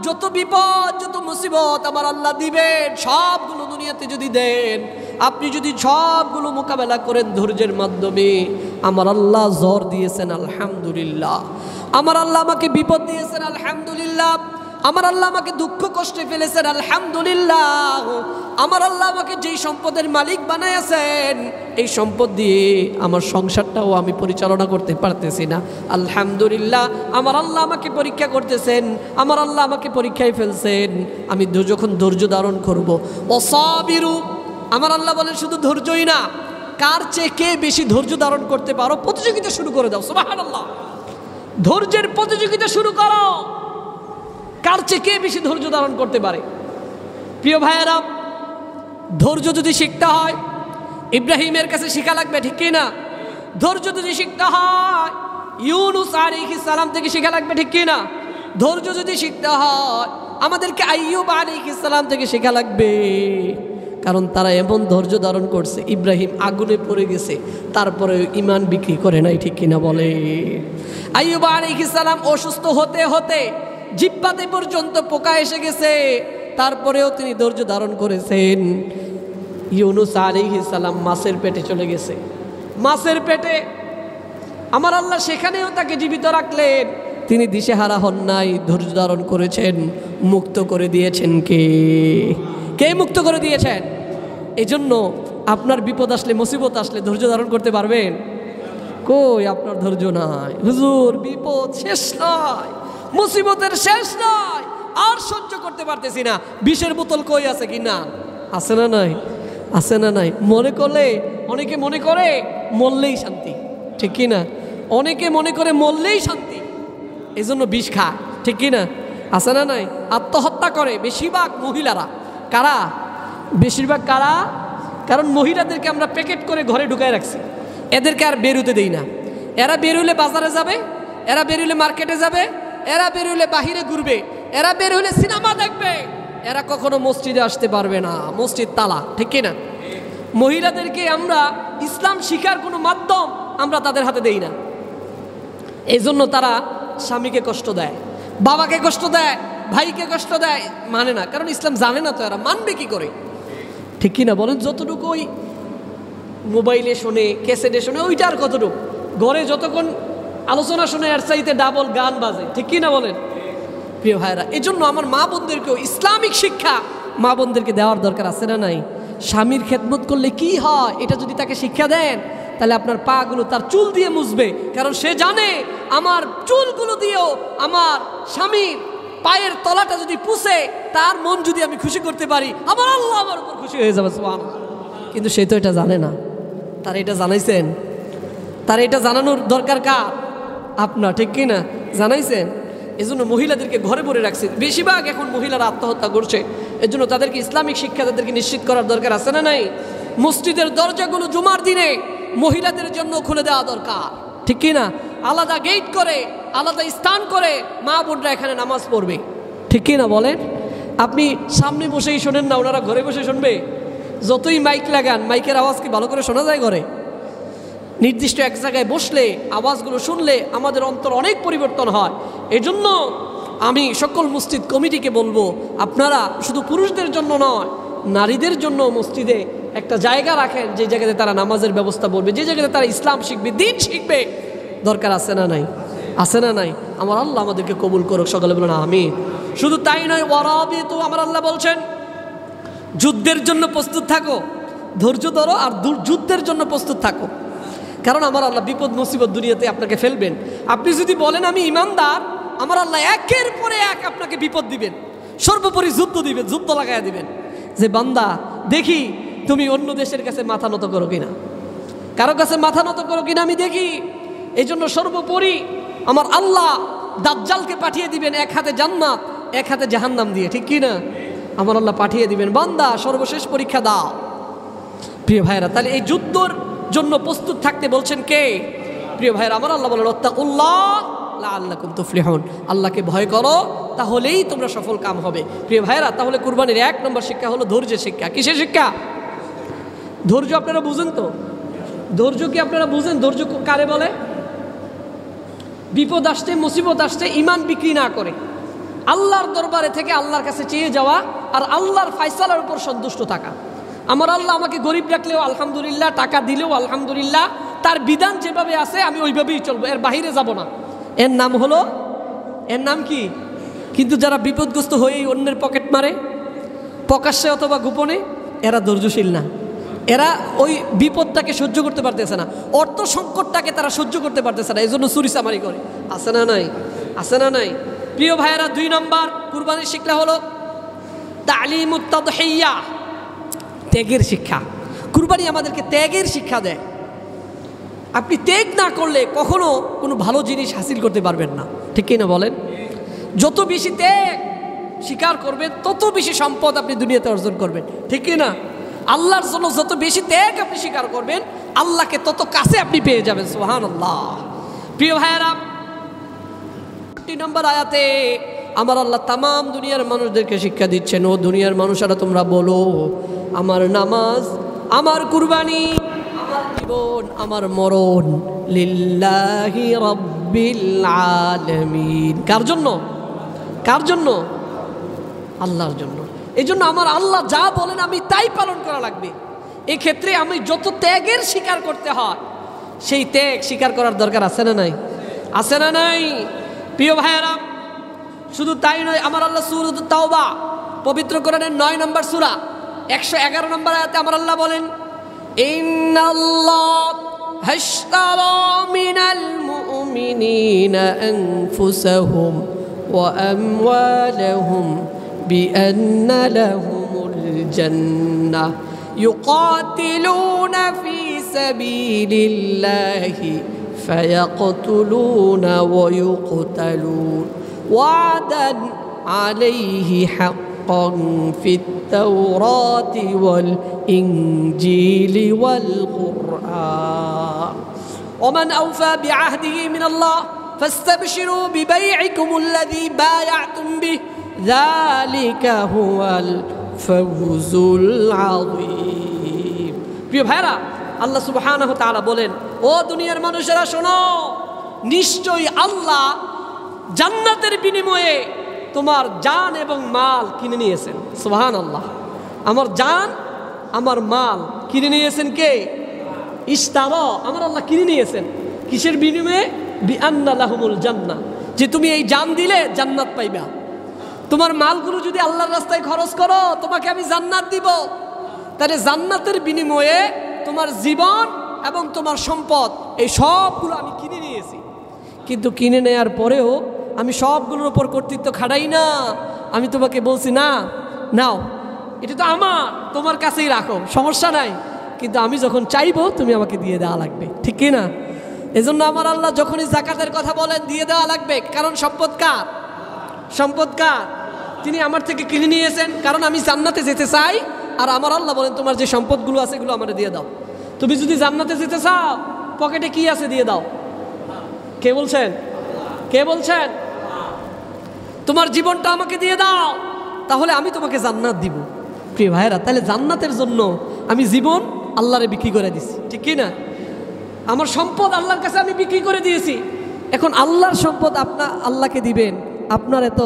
Speaker 1: যত বিপদ, যত মুসিবত আমার আল্লাহ দিবেন, সবগুলো দুনিয়াতে যদি দেন, আপনি যদি সবগুলো মোকাবেলা করেন ধৈর্যের মাধ্যমে, আমার আল্লাহ জ্বর দিয়েছেন আলহামদুলিল্লাহ, আমার আল্লাহ আমাকে বিপদ দিয়েছেন আলহামদুলিল্লাহ, আমার আল্লাহ আমাকে দুঃখ কষ্টে ফেলেছেন আলহামদুলিল্লাহ, আমার আল্লাহ আমাকে যেই সম্পদের মালিক বানাইছেন, এই সম্পদ দিয়ে আমার সংসারটাও আমি পরিচালনা করতে পারতেছি না, আলহামদুলিল্লাহ, আমার আল্লাহ আমাকে পরীক্ষা করতেছেন, আমার আল্লাহ আমাকে পরীক্ষায় ফেলছেন, আমি যখন ধৈর্য ধারণ করবো। ওয়াসাবিরু, আমার আল্লাহ বলেন শুধু ধৈর্যই না, কার চেয়ে কে বেশি ধৈর্য ধারণ করতে পারো প্রতিযোগিতা শুরু করে দাও। সুবহানাল্লাহ। ধৈর্যের প্রতিযোগিতা শুরু করো, কার চেয়ে কে বেশি ধৈর্য ধারণ করতে পারে। প্রিয় ভাইয়েরা, ধৈর্য যদি শিখতে হয় ইব্রাহিমের কাছে শিখা লাগবে, ঠিক কি না? ধৈর্য যদি শিখতে হয় ইউনূস আলাইহিস সালাম থেকে শিখা লাগবে, ঠিক কি না? ধৈর্য যদি শিখতে হয় আমাদেরকে আইয়ুব আলাইহিস সালাম থেকে শেখা লাগবে, কারণ তারা এমন ধৈর্য ধারণ করছে। ইব্রাহিম আগুনে পড়ে গেছে, তারপরে ঈমান বিক্রি করে নাই, ঠিক কিনা বলে? আইয়ুব আলাইহিস সালাম অসুস্থ হতে হতে জিহ্বাতে পর্যন্ত পোকা এসে গেছে, তারপরেও তিনি ধৈর্য ধারণ করেছেন। ইউনুস আলাইহিস সালাম মাছের পেটে চলে গেছে, মাছের পেটে আমার আল্লাহ সেখানেও তাকে জীবিত রাখলেন, তিনি দিশেহারা হন নাই, ধৈর্য ধারণ করেছেন। মুক্ত করে দিয়েছেন কে? কে মুক্ত করে দিয়েছেন? এই জন্য আপনার বিপদ আসলে, মুসিবত আসলে ধৈর্য ধারণ করতে পারবেন? কই, আপনার ধৈর্য নাই। হুজুর বিপদ শেষ নয়, মুসিবতের শেষ নয়, আর সহ্য করতে পারতেছি না, বিষের বোতল কই আছে কি না? আছে না নাই? আছে না নাই? মনে করলে, অনেকে মনে করে মরলেই শান্তি, ঠিক কি না? অনেকে মনে করে মরলেই শান্তি, এই জন্য বিষ খায়, ঠিক কি না? আছে না নাই? আত্মহত্যা করে বেশিরভাগ মহিলারা। কারা? বেশিরভাগ কারা? কারণ মহিলাদেরকে আমরা প্যাকেট করে ঘরে ঢুকায় রাখছি, এদেরকে আর বেরোতে দেই না। এরা বেরোলে বাজারে যাবে, এরা বেরোলে মার্কেটে যাবে, এরা বেরোলে বাহিরে ঘুরবে, এরা বেরোলে সিনেমা দেখবে, এরা কখনো মসজিদে আসতে পারবে না, মসজিদ তালা, ঠিক কিনা? মহিলাদেরকে আমরা ইসলাম শিখার কোনো মাধ্যম আমরা তাদের হাতে দেই না, এই জন্য তারা স্বামীকে কষ্ট দেয়, বাবাকে কষ্ট দেয়, ভাইকে কষ্ট দেয়, মানে না, কারণ ইসলাম জানে না তো, এরা মানবে কি করে, ঠিক কিনা বলেন? যতটুকু ওই মোবাইলে শোনে, ক্যাসেটে শোনে, ওইটা আর কতটুকু, ঘরে যতক্ষণ আলোচনা শোনে এর চাইতে ডাবল গান বাজে, ঠিক কিনা বলেন? প্রিয় ভাইরা, এই জন্য আমার মা বোনদেরকেও ইসলামিক শিক্ষা মা বোনদেরকে দেওয়ার দরকার আছে না নাই? স্বামীর খেদমত করলে কি হয়, এটা যদি তাকে শিক্ষা দেন, তাহলে আপনার পাগুলো তার চুল দিয়ে মুছবে, কারণ সে জানে আমার চুলগুলো দিয়েও আমার স্বামীর পায়ের তলাটা যদি পুষে, তার মন যদি আমি খুশি করতে পারি, আমার আল্লাহ আমার উপর খুশি হয়ে যাবে, সুবহানাল্লাহ। কিন্তু সে তো এটা জানে না। তার এটা জানাইছেন? তার এটা জানানোর দরকার কার? আপনার, ঠিক কি না? জানাইছেন? এজন্য মহিলাদেরকে ঘরে ভরে রাখছে। বেশিরভাগ এখন মহিলারা আত্মহত্যা করছে, এজন্য তাদেরকে ইসলামিক শিক্ষা তাদেরকে নিশ্চিত করার দরকার আছে না নাই? মসজিদের দরজাগুলো জুমার দিনে মহিলাদের জন্য খুলে দেওয়া দরকার, ঠিক কি না? আলাদা গেট করে, আলাদা স্থান করে মা বোনরা এখানে নামাজ পড়বে, ঠিক কি না বলেন? আপনি সামনে বসেই শোনেন না, ওনারা ঘরে বসে শুনবে? যতই মাইক লাগান, মাইকের আওয়াজ কি ভালো করে শোনা যায় ঘরে? নির্দিষ্ট এক জায়গায় বসলে, আওয়াজগুলো শুনলে আমাদের অন্তর অনেক পরিবর্তন হয়। এই জন্য আমি সকল মসজিদ কমিটিকে বলবো, আপনারা শুধু পুরুষদের জন্য নয়, নারীদের জন্য মসজিদে একটা জায়গা রাখেন, যে জায়গাতে তারা নামাজের ব্যবস্থা বলবে, যে জায়গাতে তারা ইসলাম শিখবে, দিন শিখবে। দরকার আছে না নাই? আছে না নাই? আমার আল্লাহ আমাদেরকে কবুল করুক, সকলে বলেন আমিন। শুধু তাই নয়, ওয়ারাবিতু, আমার আল্লাহ বলছেন যুদ্ধের জন্য প্রস্তুত থাকো, ধৈর্য ধরো, আর যুদ্ধের জন্য প্রস্তুত থাকো। কারণ আমার আল্লাহ বিপদ মুসিবত দুনিয়াতে আপনাকে ফেলবেন। আপনি যদি বলেন আমি ইমানদার, আমার আল্লাহ একের পরে এক আপনাকে বিপদ দিবেন, সর্বোপরি যুদ্ধ দিবেন, যুদ্ধ লাগাইয়া দিবেন, যে বান্দা দেখি তুমি অন্য দেশের কাছে মাথা নত করো কিনা, কারো কাছে মাথা নত করো কিনা আমি দেখি। এই জন্য সর্বোপরি আমার আল্লাহ দাজ্জালকে পাঠিয়ে দিবেন, এক হাতে জান্নাত, এক হাতে জাহান্নাম দিয়ে, ঠিক কিনা? আমার আল্লাহ পাঠিয়ে দিবেন, বান্দা সর্বশেষ পরীক্ষা দাও। প্রিয় ভাইরা, তাহলে এই যুদ্ধর জন্য প্রস্তুত থাকতে বলছেন কে? প্রিয় ভাইরা, আমার আল্লাহ বলেন ওয়াত্তাকুল্লাহ লাআল্লাকুম তুফলিহুন, আল্লাহকে ভয় করো, তাহলেই তোমরা সফল কাম হবে। প্রিয় ভাইরা, তাহলে কুরবানির 1 নম্বর শিক্ষা হলো ধৈর্যের শিক্ষা। কিসের শিক্ষা? ধৈর্য। আপনারা বুঝেন তো? ধৈর্য কি আপনারা বুঝেন? ধৈর্য কারে বলে? বিপদ আসতে, মুসিবত আসতে ঈমান বিক্রি না করে আল্লাহর দরবারে থেকে আল্লাহর কাছে চেয়ে যাওয়া, আর আল্লাহর ফায়সালার উপর সন্তুষ্ট থাকা। আমার আল্লাহ আমাকে গরিব রাখলেও আলহামদুলিল্লাহ, টাকা দিলেও আলহামদুলিল্লাহ, তার বিধান যেভাবে আছে আমি ওইভাবেই চলবো, এর বাহিরে যাব না। এর নাম হলো, এর নাম কি? কিন্তু যারা বিপদগ্রস্ত হয়েই অন্যের পকেট মারে, প্রকাশ্যে অথবা গোপনে, এরা ধৈর্যশীল না। এরা ওই বিপদটাকে সহ্য করতে পারতেছে না, অর্থ সংকটটাকে তারা সহ্য করতে পারতেছে না, এই জন্য চুরি চামারি করে। আছে না নাই? আছে না নাই? প্রিয় ভাইয়েরা, 2 নম্বর কুরবানির শিক্ষা হলো তালিমুত তাদহিয়া, ত্যাগের শিক্ষা। কুরবানি আমাদেরকে ত্যাগের শিক্ষা দেয়। আপনি ত্যাগ না করলে কখনো কোনো ভালো জিনিস হাসিল করতে পারবেন না, ঠিক কি না বলেন? যত বেশি ত্যাগ স্বীকার করবেন, তত বেশি সম্পদ আপনি দুনিয়াতে অর্জন করবেন, ঠিক কি না? আল্লাহর জন্য যত বেশি ত্যাগ আপনি স্বীকার করবেন, আল্লাহকে তত কাছে আপনি পেয়ে যাবেন, সুবহানাল্লাহ। প্রিয় ভাইয়েরা, 3 নম্বর আয়াতে আমার আল্লাহ তামাম দুনিয়ার মানুষদেরকে শিক্ষা দিচ্ছেন, ও দুনিয়ার মানুষেরা তোমরা বলো আমার নামাজ, আমার কুরবানি, আমার জীবন, আমার মরণ লিল্লাহি রাব্বিল আলামিন। কার জন্য? কার জন্য? আল্লাহর জন্য। এই জন্য আমার আল্লাহ যা বলেন আমি তাই পালন করা লাগবে। এক্ষেত্রে আমি যত ত্যাগের স্বীকার করতে হয় সেই ত্যাগ স্বীকার করার দরকার আছে না নাই? আছে না নাই? প্রিয় ভাইয়েরা, শুধু তাই নয়, আমার আল্লাহ সূরা তাওবা পবিত্র কোরআনের ৯ নম্বর সূরা ১১১ নম্বর আয়াতে আমার আল্লাহ বলেন, ইন্নাল্লাহ হাশতারা মিনাল মুমিনিনা আনফুসাহুম ওয়া আমওয়ালাহুম বিআন্না লাহুমুল জান্নাহ ইউকাতিলুনা ফি সাবিলিল্লাহি ফায়াকতুলুনা ওয়া ইউকতালুন وعدا عليه حقا في التوراة والإنجيل والقرآن ومن أوفى بعهده من الله فاستبشروا ببيعكم الذي بايعتم به ذلك هو الفوز العظيم। প্রিয় ভাইরা, আল্লাহ সুবহানাহু ওয়া তাআলা বলেন, ও দুনিয়ার মানুষেরা শোনো, নিশ্চয়ই আল্লাহ জান্নাতের বিনিময়ে তোমার জান এবং মাল কিনে নিয়েছেন। সুবহানাল্লাহ। আমার জান, আমার মাল কিনে নিয়েছেন কে? ইশতারা, আমার আল্লাহ কিনে নিয়েছেন। কিসের বিনিময়ে? বিআন্না লাহুমুল জান্নাহ, যে তুমি এই জান দিলে জান্নাত পাইবা। তোমার মালগুলো যদি আল্লাহর রাস্তায় খরচ করো তোমাকে আমি জান্নাত দিব। তাহলে জান্নাতের বিনিময়ে তোমার জীবন এবং তোমার সম্পদ এই সবগুলো আমি কিনে নিয়েছি। কিন্তু কিনে নেয়ার পরেও আমি সবগুলোর উপর কর্তৃত্ব খাটাই না। আমি তোমাকে বলছি, না নাও, এটা তো আমার, তোমার কাছেই রাখো, সমস্যা নাই, কিন্তু আমি যখন চাইবো তুমি আমাকে দিয়ে দেওয়া লাগবে, ঠিক কি না? এজন্য আমার আল্লাহ যখনই যাকাতের কথা বলেন দিয়ে দেওয়া লাগবে, কারণ সম্পদ কার? সম্পদ কার? তিনি আমার থেকে কিনে নিয়েছেন, কারণ আমি জান্নাতে যেতে চাই। আর আমার আল্লাহ বলেন তোমার যে সম্পদগুলো আছে এগুলো আমারে দিয়ে দাও। তুমি যদি জান্নাতে যেতে চাও পকেটে কি আছে দিয়ে দাও। কে বলছেন? কে বলছেন? তোমার জীবনটা আমাকে দিয়ে দাও, তাহলে আমি তোমাকে জান্নাত দিব। প্রিয় ভাইরা, তাহলে জান্নাতের জন্য আমি জীবন আল্লাহরে বিক্রি করে দিছি, ঠিক কি না? আমার সম্পদ আল্লাহর কাছে আমি বিক্রি করে দিয়েছি। এখন আল্লাহর সম্পদ আল্লাহকে দিবেন, আপনার এত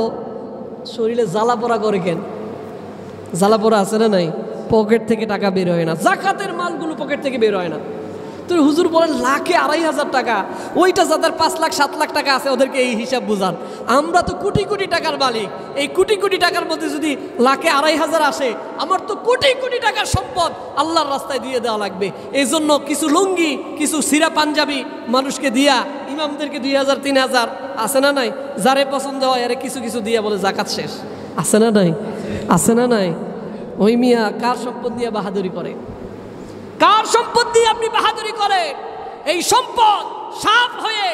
Speaker 1: শরীরে জ্বালা পোড়া করে কেন? জ্বালা পোড়া আছে না নাই? পকেট থেকে টাকা বের হয় না, যাকাতের মালগুলো পকেট থেকে বের হয় না। তো হুজুর বলেন লাখে ২৫০০ টাকা, ওইটা যাদের ৫ লাখ ৭ লাখ টাকা আছে ওদেরকে এই হিসাব বুঝান। আমরা তো কোটি কোটি টাকার মালিক। এই কোটি কোটি টাকার মধ্যে যদি লাখে ২৫০০ আসে, আমার তো কোটি কোটি টাকার সম্পদ আল্লাহর রাস্তায় দিয়ে দেওয়া লাগবে। এই জন্য কিছু লুঙ্গি, কিছু সিরা পাঞ্জাবি মানুষকে দিয়া, ইমামদেরকে ২০০০ ৩০০০ আছে না নাই? যারে পছন্দ হয় আরে কিছু কিছু দিয়া বলে জাকাত শেষ, আছে না নাই? আছে না নাই? ওই মিয়া কার সম্পদ দিয়ে বাহাদুরি করে? কার সম্পদ দিয়ে আপনি বাহাদুরি করেন? এই সম্পদ সাপ হয়ে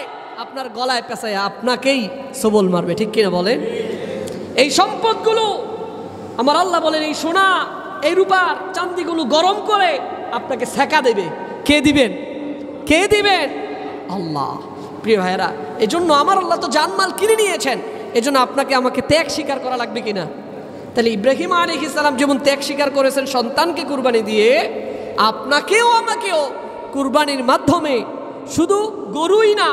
Speaker 1: আপনার গলায় পেঁচায় আপনাকেই সবল মারবে, ঠিক কিনা বলেন? এই সম্পদগুলো আমার আল্লাহ বলেন, এই সোনা এই রূপার চান্দিগুলো গরম করে আপনাকে সেকা দেবে। কে দিবেন? কে দিবেন? আল্লাহ। প্রিয় ভাইয়েরা, এই জন্য আমার আল্লাহ তো জানমাল কিনে নিয়েছেন, এজন্য আপনাকে আমাকে ত্যাগ স্বীকার করা লাগবে কিনা? তাহলে ইব্রাহিম আলাইহিস সালাম যেমন ত্যাগ স্বীকার করেছেন সন্তানকে কুরবানি দিয়ে, আপনাকেও আমাকেও কুরবানির মাধ্যমে শুধু গরুই না,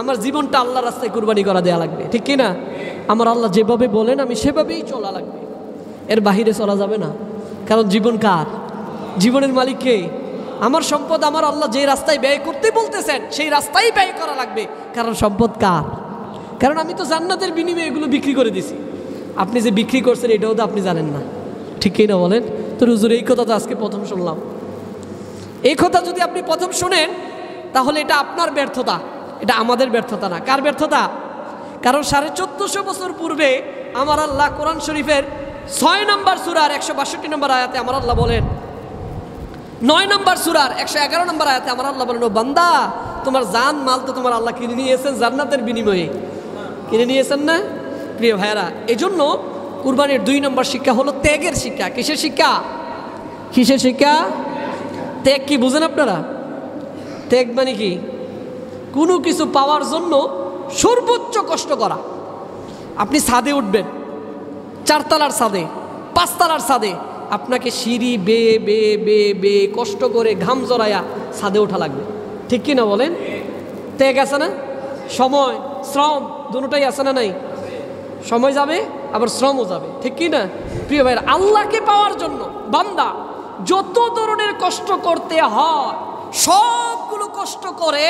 Speaker 1: আমার জীবনটা আল্লাহর রাস্তায় কুরবানি করা দেওয়া লাগবে, ঠিক কি না? আমার আল্লাহ যেভাবে বলেন আমি সেভাবেই চলা লাগবে, এর বাহিরে চলা যাবে না। কারণ জীবন কার? জীবনের মালিক কে? আমার সম্পদ আমার আল্লাহ যে রাস্তায় ব্যয় করতে বলতেছেন সেই রাস্তায় ব্যয় করা লাগবে, কারণ সম্পদ কার? কারণ আমি তো জান্নাতের বিনিময়ে এগুলো বিক্রি করে দিছি। আপনি যে বিক্রি করছেন এটাও তো আপনি জানেন না, ঠিক কি না বলেন? তো হুজুর এই কথা তো আজকে প্রথম শুনলাম। এই কথা যদি আপনি প্রথম শুনেন তাহলে এটা আপনার ব্যর্থতা, এটা আমাদের ব্যর্থতা না। কার ব্যর্থতা? কারণ ১৪৫০ বছর পূর্বে আমার আল্লাহ কোরআন শরীফের ৬ নম্বর সূরার ১৬২ নম্বর আয়াতে আমার আল্লাহ বলেন, ৯ নম্বর সূরার ১১১ নম্বর আয়াতে আমার আল্লাহ বলেন, ও বান্দা, তোমার জান মাল তো তোমার আল্লাহ কিনে নিয়েছেন জান্নাতের বিনিময়ে, কিনে নিয়েছেন না? প্রিয় ভাইয়েরা, এই জন্য কুরবানির ২ নম্বর শিক্ষা হলো ত্যাগের শিক্ষা। কিসের শিক্ষা? কিসের শিক্ষা? ত্যাগ কি বুঝেন আপনারা? ত্যাগ মানে কি? কোনো কিছু পাওয়ার জন্য সর্বোচ্চ কষ্ট করা। আপনি ছাদে উঠবেন, 4 তলার ছাদে, 5 তলার ছাদে, আপনাকে সিঁড়ি বেয়ে বেয়ে বেয়ে বেয়ে কষ্ট করে ঘাম জড়াইয়া ছাদে ওঠা লাগবে, ঠিক কি না বলেন? ত্যাগ আছে না, সময় শ্রম দুটোটাই আছে না নাই? সময় যাবে আবার শ্রমও যাবে, ঠিক কি না? প্রিয় ভাইয়েরা, আল্লাহকে পাওয়ার জন্য বান্দা যত ধরনের কষ্ট করতে হয় সবগুলো কষ্ট করে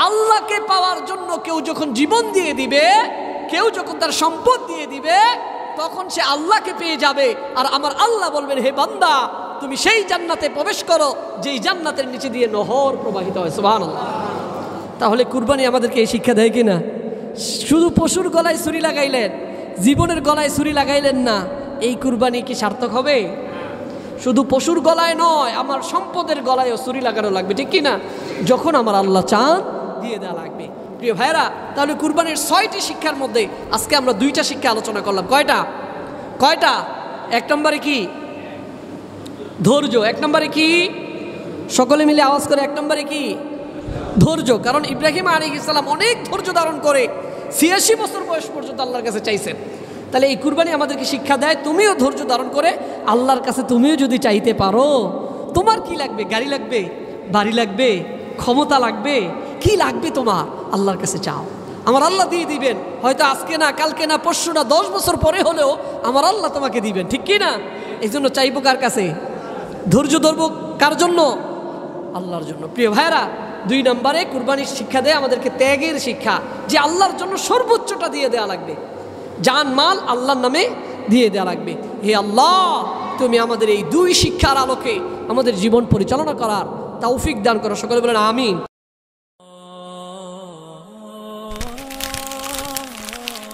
Speaker 1: আল্লাহকে পাওয়ার জন্য কেউ যখন জীবন দিয়ে দিবে, কেউ যখন তার সম্পদ দিয়ে দিবে, তখন সে আল্লাহকে পেয়ে যাবে। আর আমার আল্লাহ বলবেন, হে বান্দা তুমি সেই জান্নাতে প্রবেশ করো যেই জান্নাতের নিচে দিয়ে নহর প্রবাহিত হয়। সুবহানাল্লাহ। তাহলে কুরবানি আমাদেরকে এই শিক্ষা দেয় কিনা? শুধু পশুর গলায় ছুরি লাগাইলেন, জীবনের গলায় ছুরি লাগাইলেন না, এই কুরবানি কি সার্থক হবে? শুধু পশুর গলায় নয়, আমার সম্পদের গলায়ও ছুরি লাগানো লাগবে, ঠিক কি না? যখন আমার আল্লাহ চান দিয়ে দেওয়া লাগবে। প্রিয় ভাইরা, তাহলে কুরবানির 6টি শিক্ষার মধ্যে আজকে আমরা 2টা শিক্ষা আলোচনা করলাম। কয়টা? 1 নম্বরে কি? ধৈর্য। 1 নম্বরে কি? সকলে মিলে আওয়াজ করে, 1 নম্বরে কি? ধৈর্য। কারণ ইব্রাহিম আলাইহিস সালাম অনেক ধৈর্য ধারণ করে 86 বছর বয়স পর্যন্ত আল্লাহর কাছে চাইছেন। তাহলে এই কুরবানি আমাদেরকে শিক্ষা দেয়, তুমিও ধৈর্য ধারণ করে আল্লাহর কাছে তুমিও যদি চাইতে পারো, তোমার কি লাগবে? গাড়ি লাগবে, বাড়ি লাগবে, ক্ষমতা লাগবে, কি লাগবে তোমার? আল্লাহর কাছে চাও, আমার আল্লাহ দিয়ে দিবেন। হয়তো আজকে না, কালকে না, পরশু না, 10 বছর পরে হলেও আমার আল্লাহ তোমাকে দিবেন, ঠিক কি না? এই জন্য চাইবো কার কাছে? ধৈর্য ধরবো কার জন্য? আল্লাহর জন্য। প্রিয় ভাইরা, 2 নম্বরে কুরবানির শিক্ষা দেয় আমাদেরকে ত্যাগের শিক্ষা, যে আল্লাহর জন্য সর্বোচ্চটা দিয়ে দেওয়া লাগবে, জান মাল আল্লাহর নামে দিয়ে দেওয়া লাগবে। হে আল্লাহ, তুমি আমাদের এই 2 শিক্ষার আলোকে আমাদের জীবন পরিচালনা করার তৌফিক দান করো। সকলে বলেন আমিন।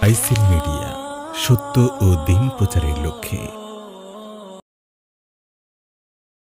Speaker 2: আইসিল মিডিয়া, সত্য ও দিন প্রচারের লক্ষ্যে।